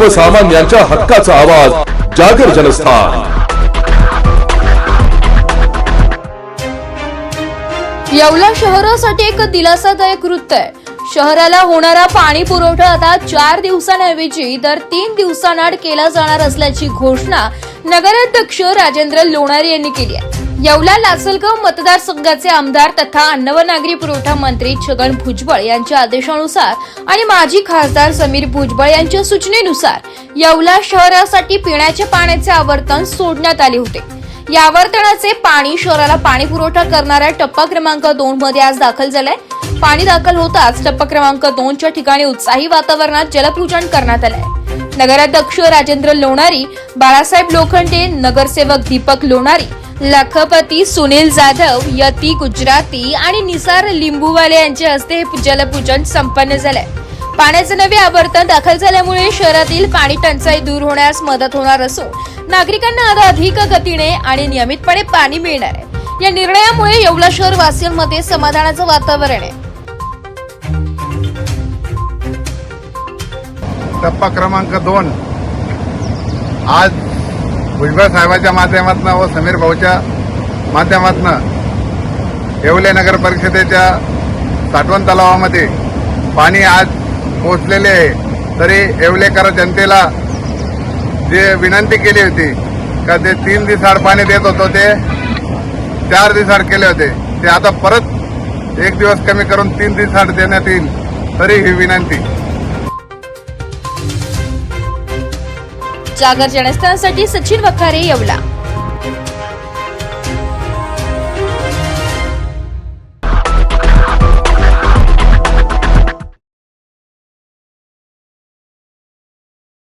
सर्वसामान्यांच्या हक्काचा आवाज जागर जनस्थान। येवला शहरासाठी एक दिलासादायक वृत्त आहे। शहराला होणारा पाणी पुरवठा आता 4 दिवसांऐवजी दर 3 दिवसांआड केला जाणार असल्याची घोषणा नगराध्यक्ष राजेंद्र लोणारी यांनी केली आहे। येवला लासलगाव मतदारसंघाचे आमदार तथा अन्न व नागरी पुरवठा मंत्री छगन भुजबळ यांच्या आदेशानुसार आणि माजी खासदार समीर भुजबळ यांच्या सूचनेनुसार येवला शहरासाठी पिण्याच्या पाण्याचे आवर्तन सोडण्यात आले होते। या आवर्तनाचे पाणी शहराला पाणी पुरवठा करणाऱ्या टप्पा क्रमांक 2 मध्ये आज दाखल झालंय। पाणी दाखल होताच टप्पा क्रमांक 2 च्या ठिकाणी उत्साही वातावरणात जलपूजन करण्यात आलंय। नगराध्यक्ष राजेंद्र लोणारी, बाळासाहेब लोखंडे, नगरसेवक दीपक लोणारी, लखपती सुनील जाधव, यती गुजराती आणि निसार लिंबूवाले यांच्या हस्ते हे जलपूजन संपन्न झालंय। पाण्याचे नवे आवर्तन दाखल झाल्यामुळे शहरातील पाणी टंचाई दूर होण्यास मदत होणार असून नागरिकांना आता अधिक गतीने आणि नियमितपणे पाणी मिळणार आहे। या निर्णयामुळे येवला शहर वासियांमध्ये समाधानाचं वातावरण आहे। टप्पा क्रमांक 2 आज भुजबळ साहेबांच्या माध्यमातून व समीर भाऊच्या माध्यमातून येवले नगर परिषदेच्या साठवण तलावामध्ये पाणी आज पोहोचलेले आहे। तरी येवलेकर जनतेला जे विनंती केली होती का ते 3 दिवसाआड पाणी देत होतो ते 4 दिवसाआड केले होते, ते आता परत 1 दिवस कमी करून 3 दिवसाआड देण्यात येईल। तरी ही विनंती। जागर जनस्थानसाठी सचिन वखारे, येवला।